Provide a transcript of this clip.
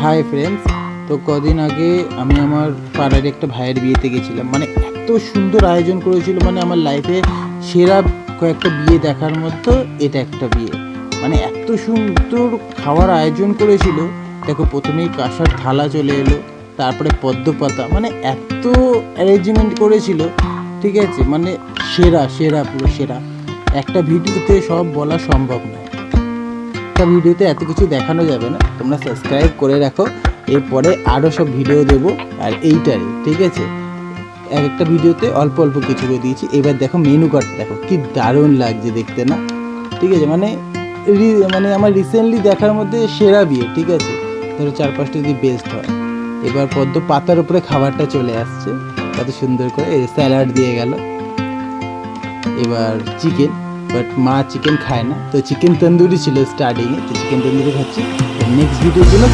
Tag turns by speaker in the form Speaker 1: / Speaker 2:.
Speaker 1: Hi friends, তো কদিন আগে আমি আমার পাড়ার একটা ভাইয়ের বিয়েতে গেছিলাম। মানে এত সুন্দর আয়োজন করেছিল, মানে আমার লাইফে সেরা কয়েকটা বিয়ে দেখার মতো এটা একটা বিয়ে। মানে এত সুন্দর খাওয়ার আয়োজন করেছিল। দেখো, প্রথমেই কাঁসার থালা চলে এলো, তারপরে পদ্ম পাতা, মানে এত অ্যারেঞ্জমেন্ট করেছিল। ঠিক আছে, মানে সেরা সেরা পুরো সেরা। একটা ভিডিওতে সব বলা সম্ভব নয়, একটা ভিডিওতে এত কিছু দেখানো যাবে না। তোমরা সাবস্ক্রাইব করে রাখো, এরপরে আরও সব ভিডিও দেবো। আর এইটারই ঠিক আছে, এক একটা ভিডিওতে অল্প অল্প কিছু করে দিয়েছি। এবার দেখো মেনু কার্ড, দেখো কি দারুণ লাগছে দেখতে না? ঠিক আছে, মানে আমার রিসেন্টলি দেখার মধ্যে সেরা বিয়ে। ঠিক আছে, ধরো 4-5টা যদি বেস্ট হয়। এবার পদ্ম পাতার উপরে খাবারটা চলে আসছে কত সুন্দর করে, স্যালাড দিয়ে গেল। এবার চিকেন, বাট মা চিকেন খায় না, তো চিকেন তন্দুরি ছিল স্টার্টিংয়ে, তো চিকেন তন্দুরি খাচ্ছি। নেক্সট ভিডিওর জন্য